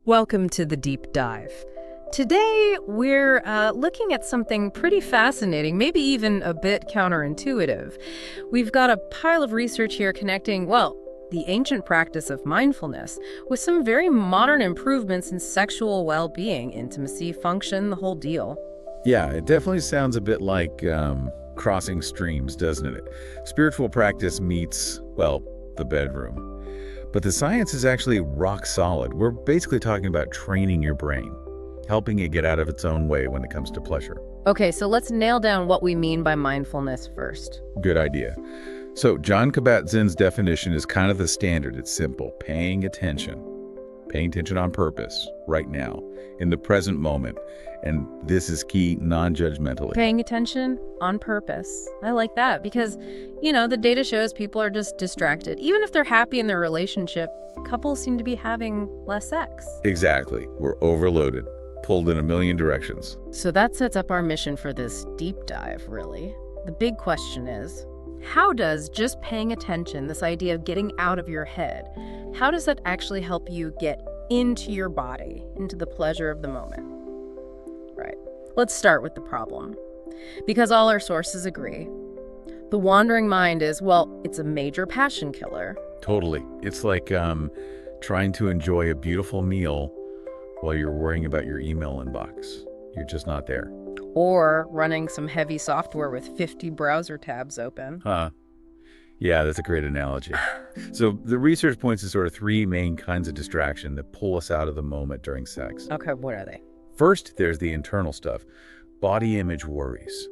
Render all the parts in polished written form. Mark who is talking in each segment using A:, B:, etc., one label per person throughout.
A: Welcome to the deep dive. Today, we're looking at something pretty fascinating, maybe even a bit counterintuitive. We've got a pile of research here connecting, well, the ancient practice of mindfulness with some very modern improvements in sexual well-being, intimacy, function, the whole deal.
B: Yeah, it definitely sounds a bit like crossing streams, doesn't it? Spiritual practice meets, well, the bedroom. But the science is actually rock solid. We're basically talking about training your brain, helping it get out of its own way when it comes to pleasure.
A: Okay, so let's nail down what we mean by mindfulness first.
B: Good idea. So John Kabat-Zinn's definition is kind of the standard. It's simple: paying attention on purpose, right now, in the present moment. And this is key, non-judgmentally.
A: Paying attention on purpose. I like that because, the data shows people are just distracted. Even if they're happy in their relationship, couples seem to be having less sex.
B: Exactly. We're overloaded, pulled in a million directions.
A: So that sets up our mission for this deep dive, really. The big question is, how does just paying attention, this idea of getting out of your head, how does that actually help you get into your body, into the pleasure of the moment? Right. Let's start with the problem. Because all our sources agree. The wandering mind is, well, it's a major passion killer.
B: Totally. It's like trying to enjoy a beautiful meal while you're worrying about your email inbox. You're just not there.
A: Or running some heavy software with 50 browser tabs open.
B: Yeah, that's a great analogy. So the research points to sort of three main kinds of distraction that pull us out of the moment during sex.
A: Okay, what are they?
B: First, there's the internal stuff. Body image worries.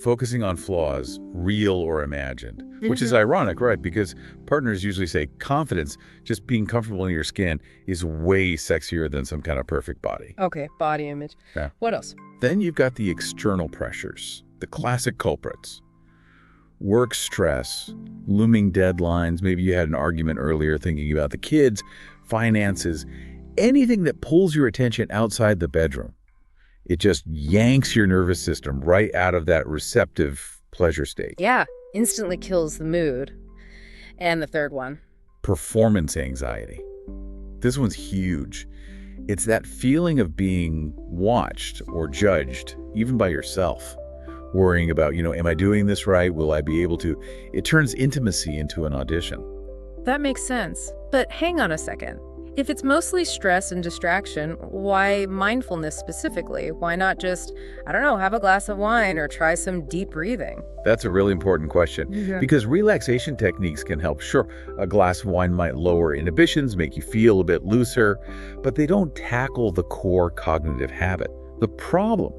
B: Focusing on flaws, real or imagined. Which is ironic, right? Because partners usually say confidence, just being comfortable in your skin, is way sexier than some kind of perfect body.
A: Okay, body image.
B: Yeah.
A: What else?
B: Then you've got the external pressures, the classic culprits. Work stress, looming deadlines, maybe you had an argument earlier thinking about the kids, finances, anything that pulls your attention outside the bedroom. It just yanks your nervous system right out of that receptive pleasure state.
A: Yeah, instantly kills the mood. And the third one?
B: Performance anxiety. This one's huge. It's that feeling of being watched or judged, even by yourself. Worrying about, am I doing this right? Will I be able to? It turns intimacy into an audition.
A: That makes sense. But hang on a second. If it's mostly stress and distraction, why mindfulness specifically? Why not just, have a glass of wine or try some deep breathing?
B: That's a really important question.
A: Yeah.
B: Because relaxation techniques can help. Sure, a glass of wine might lower inhibitions, make you feel a bit looser, but they don't tackle the core cognitive habit. The problem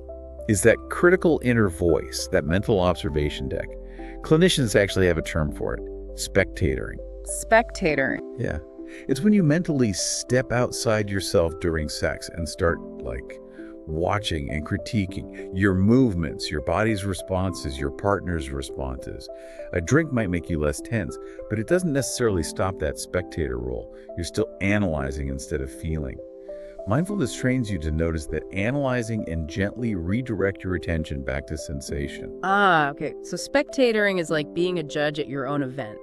B: is that critical inner voice, that mental observation deck. Clinicians actually have a term for it: spectatoring.
A: Spectator.
B: Yeah. It's when you mentally step outside yourself during sex and start, watching and critiquing your movements, your body's responses, your partner's responses. A drink might make you less tense, but it doesn't necessarily stop that spectator role. You're still analyzing instead of feeling. Mindfulness trains you to notice that analyzing and gently redirect your attention back to sensation.
A: Okay. So spectatoring is like being a judge at your own event.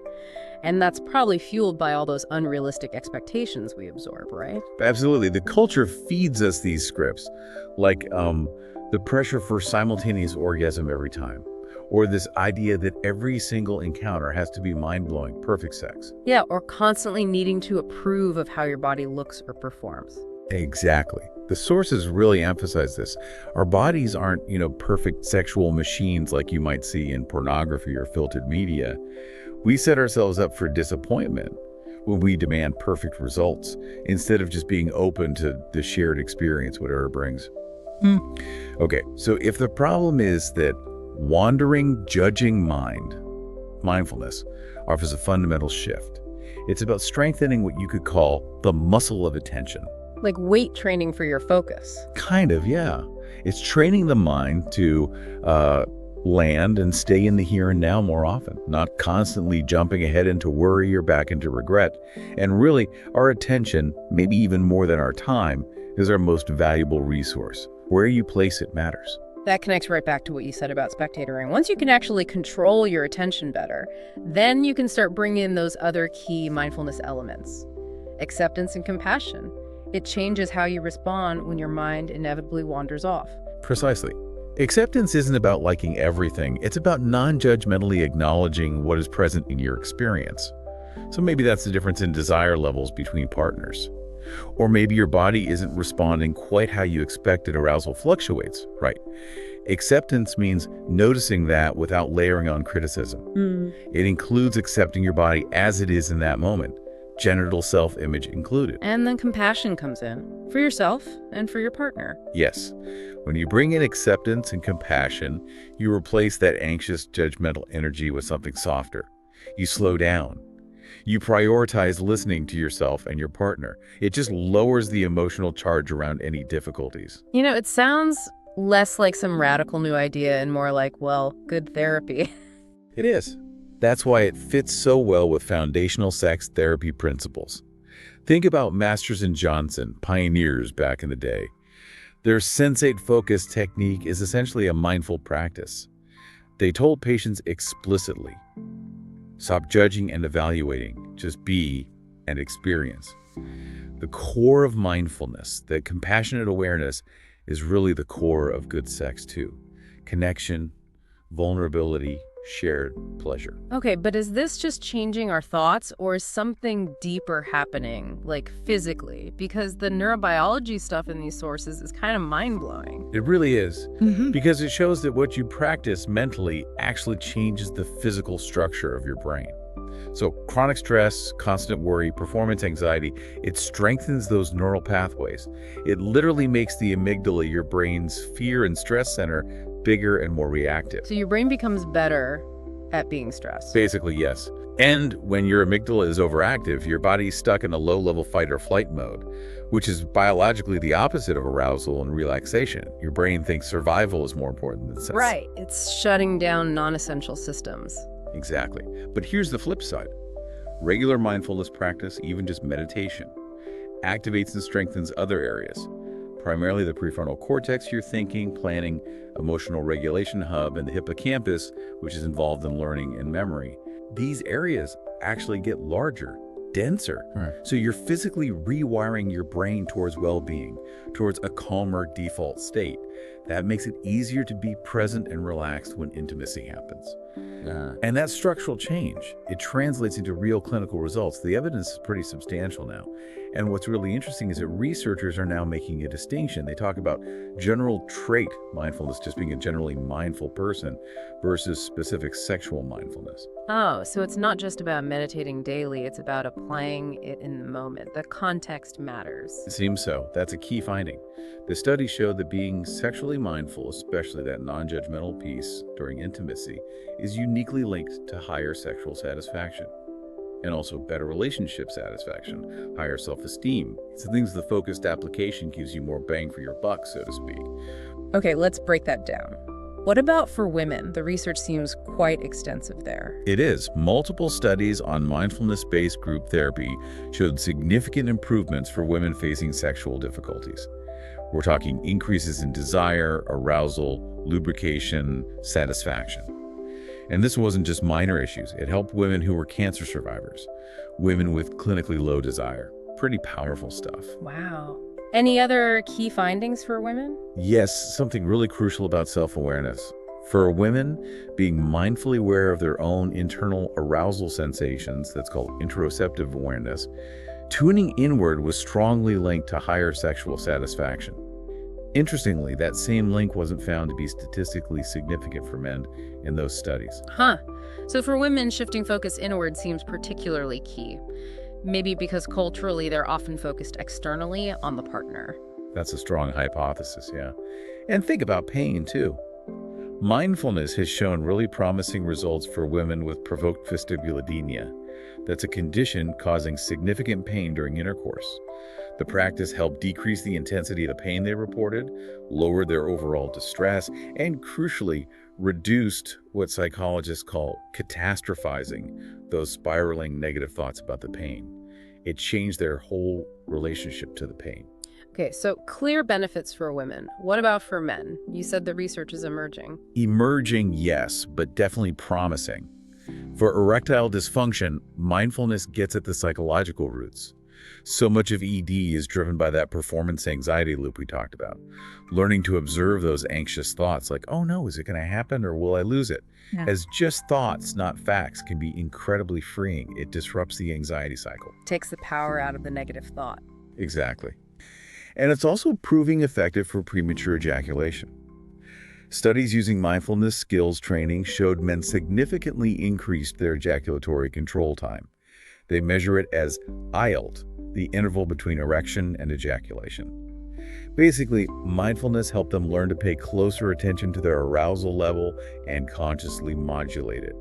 A: And that's probably fueled by all those unrealistic expectations we absorb, right?
B: Absolutely. The culture feeds us these scripts, like the pressure for simultaneous orgasm every time, or this idea that every single encounter has to be mind-blowing, perfect sex.
A: Yeah, or constantly needing to approve of how your body looks or performs.
B: Exactly. The sources really emphasize this. Our bodies aren't, perfect sexual machines like you might see in pornography or filtered media. We set ourselves up for disappointment when we demand perfect results instead of just being open to the shared experience, whatever it brings. Okay, so if the problem is that wandering, judging mind, mindfulness offers a fundamental shift. It's about strengthening what you could call the muscle of attention.
A: Like weight training for your focus.
B: Kind of, yeah. It's training the mind to land and stay in the here and now more often, not constantly jumping ahead into worry or back into regret. And really, our attention, maybe even more than our time, is our most valuable resource. Where you place it matters.
A: That connects right back to what you said about spectatoring. Once you can actually control your attention better, then you can start bringing in those other key mindfulness elements. Acceptance and compassion. It changes how you respond when your mind inevitably wanders off.
B: Precisely. Acceptance isn't about liking everything. It's about non-judgmentally acknowledging what is present in your experience. So maybe that's the difference in desire levels between partners. Or maybe your body isn't responding quite how you expected. Arousal fluctuates, right? Acceptance means noticing that without layering on criticism. It includes accepting your body as it is in that moment, genital self-image included.
A: And then compassion comes in, for yourself and for your partner.
B: Yes, when you bring in acceptance and compassion, you replace that anxious, judgmental energy with something softer. You slow down. You prioritize listening to yourself and your partner. It just lowers the emotional charge around any difficulties.
A: You know, it sounds less like some radical new idea and more like, well, good therapy.
B: It is. That's why it fits so well with foundational sex therapy principles. Think about Masters and Johnson, pioneers back in the day. Their sensate focus technique is essentially a mindful practice. They told patients explicitly, stop judging and evaluating, just be and experience. The core of mindfulness, the compassionate awareness, is really the core of good sex too. Connection, vulnerability, shared pleasure.
A: Okay, but is this just changing our thoughts or is something deeper happening, like physically? Because the neurobiology stuff in these sources is kind of mind-blowing.
B: It really is, because it shows that what you practice mentally actually changes the physical structure of your brain. So chronic stress, constant worry, performance anxiety, it strengthens those neural pathways. It literally makes the amygdala, your brain's fear and stress center, bigger and more reactive.
A: So your brain becomes better at being stressed.
B: Basically, yes. And when your amygdala is overactive, your body's stuck in a low-level fight or flight mode, which is biologically the opposite of arousal and relaxation. Your brain thinks survival is more important than sex.
A: Right. It's shutting down non-essential systems.
B: Exactly. But here's the flip side. Regular mindfulness practice, even just meditation, activates and strengthens other areas, primarily the prefrontal cortex, your thinking, planning, emotional regulation hub, and the hippocampus, which is involved in learning and memory. These areas actually get larger, denser. Right. So you're physically rewiring your brain towards well-being, towards a calmer default state. That makes it easier to be present and relaxed when intimacy happens. And that structural change, it translates into real clinical results. The evidence is pretty substantial now. And what's really interesting is that researchers are now making a distinction. They talk about general trait mindfulness, just being a generally mindful person, versus specific sexual mindfulness.
A: Oh, so it's not just about meditating daily, it's about applying it in the moment. The context matters.
B: It seems so. That's a key finding. The study showed that being sexually mindful, especially that non-judgmental piece during intimacy, is uniquely linked to higher sexual satisfaction and also better relationship satisfaction, higher self-esteem. It's the things the focused application gives you more bang for your buck, so to speak.
A: Okay, let's break that down. What about for women? The research seems quite extensive there.
B: It is. Multiple studies on mindfulness-based group therapy showed significant improvements for women facing sexual difficulties. We're talking increases in desire, arousal, lubrication, satisfaction. And this wasn't just minor issues. It helped women who were cancer survivors, women with clinically low desire. Pretty powerful stuff.
A: Wow. Any other key findings for women?
B: Yes, something really crucial about self-awareness. For women, being mindfully aware of their own internal arousal sensations, that's called interoceptive awareness, tuning inward was strongly linked to higher sexual satisfaction. Interestingly, that same link wasn't found to be statistically significant for men in those studies.
A: Huh. So for women, shifting focus inward seems particularly key. Maybe because culturally they're often focused externally on the partner.
B: That's a strong hypothesis, yeah. And think about pain, too. Mindfulness has shown really promising results for women with provoked vestibulodynia. That's a condition causing significant pain during intercourse. The practice helped decrease the intensity of the pain they reported, lowered their overall distress, and crucially, reduced what psychologists call catastrophizing, those spiraling negative thoughts about the pain. It changed their whole relationship to the pain.
A: Okay, so clear benefits for women. What about for men? You said the research is emerging.
B: Emerging, yes, but definitely promising. For erectile dysfunction, mindfulness gets at the psychological roots. So much of ED is driven by that performance anxiety loop we talked about. Learning to observe those anxious thoughts like, oh no, is it going to happen or will I lose it?
A: Yeah.
B: As just thoughts, not facts, can be incredibly freeing. It disrupts the anxiety cycle.
A: Takes the power out of the negative thought.
B: Exactly. And it's also proving effective for premature ejaculation. Studies using mindfulness skills training showed men significantly increased their ejaculatory control time. They measure it as IELT, the interval between erection and ejaculation. Basically, mindfulness helped them learn to pay closer attention to their arousal level and consciously modulate it.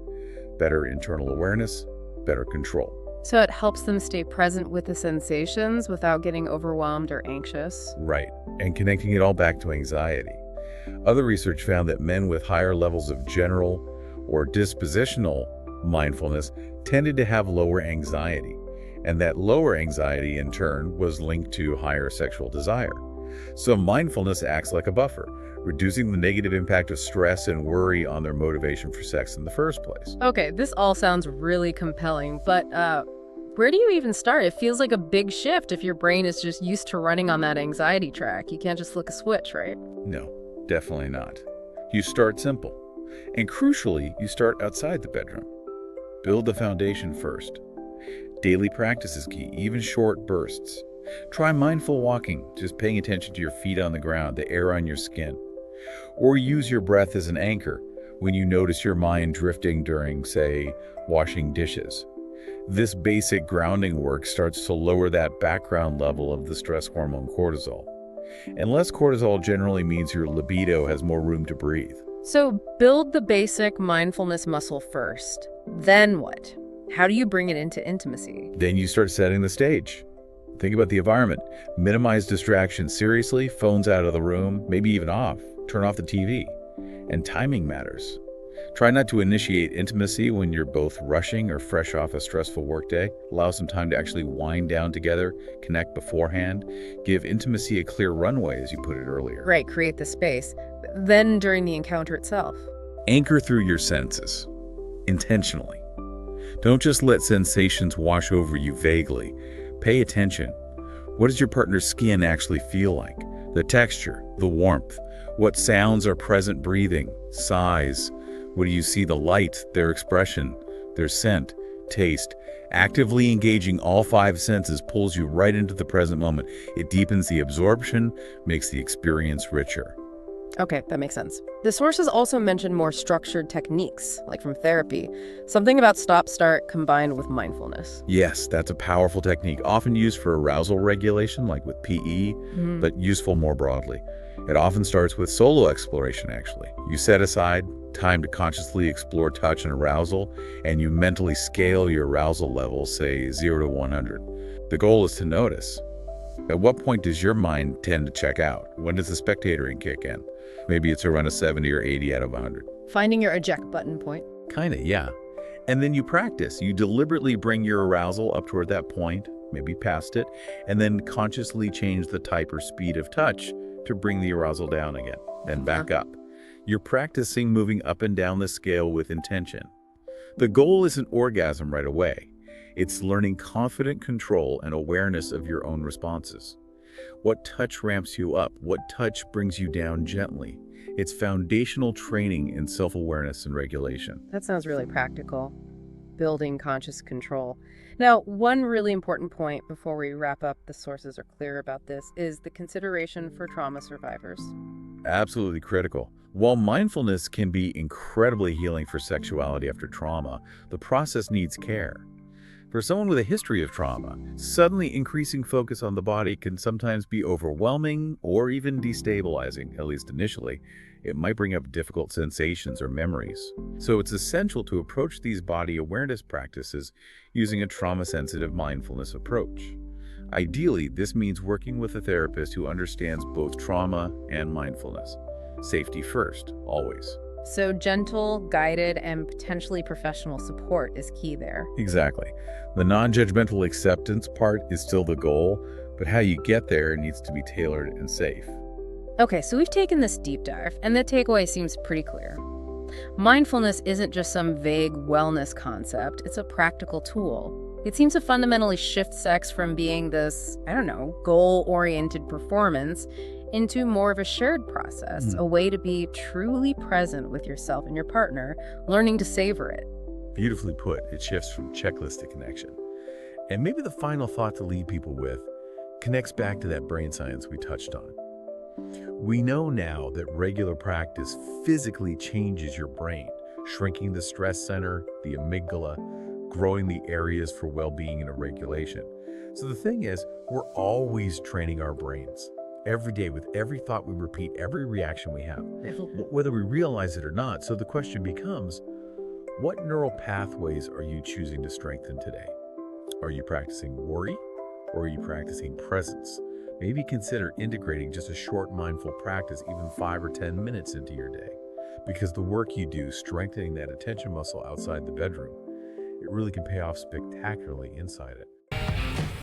B: Better internal awareness, better control.
A: So it helps them stay present with the sensations without getting overwhelmed or anxious.
B: Right, and connecting it all back to anxiety. Other research found that men with higher levels of general or dispositional mindfulness tended to have lower anxiety, and that lower anxiety in turn was linked to higher sexual desire. So mindfulness acts like a buffer, reducing the negative impact of stress and worry on their motivation for sex in the first place.
A: Okay, this all sounds really compelling, but where do you even start? It feels like a big shift if your brain is just used to running on that anxiety track. You can't just flick a switch, right?
B: No, definitely not. You start simple. And crucially, you start outside the bedroom. Build the foundation first. Daily practice is key, even short bursts. Try mindful walking, just paying attention to your feet on the ground, the air on your skin. Or use your breath as an anchor when you notice your mind drifting during, say, washing dishes. This basic grounding work starts to lower that background level of the stress hormone cortisol. And less cortisol generally means your libido has more room to breathe.
A: So build the basic mindfulness muscle first. Then what? How do you bring it into intimacy?
B: Then you start setting the stage. Think about the environment. Minimize distractions seriously, phones out of the room, maybe even off. Turn off the TV. And timing matters. Try not to initiate intimacy when you're both rushing or fresh off a stressful workday. Allow some time to actually wind down together, connect beforehand. Give intimacy a clear runway, as you put it earlier.
A: Right, create the space. Then during the encounter itself.
B: Anchor through your senses, intentionally. Don't just let sensations wash over you vaguely. Pay attention. What does your partner's skin actually feel like? The texture, the warmth. What sounds are present breathing? Sighs. What do you see? The light, their expression, their scent, taste. Actively engaging all five senses pulls you right into the present moment. It deepens the absorption, makes the experience richer.
A: Okay, that makes sense. The sources also mention more structured techniques, like from therapy. Something about stop-start combined with mindfulness.
B: Yes, that's a powerful technique, often used for arousal regulation, like with PE, but useful more broadly. It often starts with solo exploration, actually. You set aside time to consciously explore touch and arousal, and you mentally scale your arousal level, say 0 to 100. The goal is to notice. At what point does your mind tend to check out? When does the spectatoring kick in? Maybe it's around a 70 or 80 out of 100.
A: Finding your eject button point.
B: Kinda, yeah. And then you practice. You deliberately bring your arousal up toward that point, maybe past it, and then consciously change the type or speed of touch to bring the arousal down again, then back up. You're practicing moving up and down the scale with intention. The goal isn't orgasm right away. It's learning confident control and awareness of your own responses. What touch ramps you up? What touch brings you down gently? It's foundational training in self-awareness and regulation.
A: That sounds really practical. Building conscious control. Now, one really important point before we wrap up, the sources are clear about this, is the consideration for trauma survivors.
B: Absolutely critical. While mindfulness can be incredibly healing for sexuality after trauma, the process needs care. For someone with a history of trauma, suddenly increasing focus on the body can sometimes be overwhelming or even destabilizing, at least initially. It might bring up difficult sensations or memories. So it's essential to approach these body awareness practices using a trauma-sensitive mindfulness approach. Ideally, this means working with a therapist who understands both trauma and mindfulness. Safety first, always.
A: So gentle, guided, and potentially professional support is key there.
B: Exactly. The non-judgmental acceptance part is still the goal, but how you get there needs to be tailored and safe.
A: Okay, so we've taken this deep dive, and the takeaway seems pretty clear. Mindfulness isn't just some vague wellness concept, it's a practical tool. It seems to fundamentally shift sex from being this, I don't know, goal-oriented performance into more of a shared process,
B: Hmm.
A: a way to be truly present with yourself and your partner, learning to savor it.
B: Beautifully put. It shifts from checklist to connection. And maybe the final thought to leave people with connects back to that brain science we touched on. We know now that regular practice physically changes your brain, shrinking the stress center, the amygdala, growing the areas for well-being and regulation. So the thing is, we're always training our brains every day with every thought we repeat, every reaction we have, whether we realize it or not. So the question becomes, what neural pathways are you choosing to strengthen today? Are you practicing worry or are you practicing presence? Maybe consider integrating just a short mindful practice, even 5 or 10 minutes into your day. Because the work you do strengthening that attention muscle outside the bedroom, it really can pay off spectacularly inside it.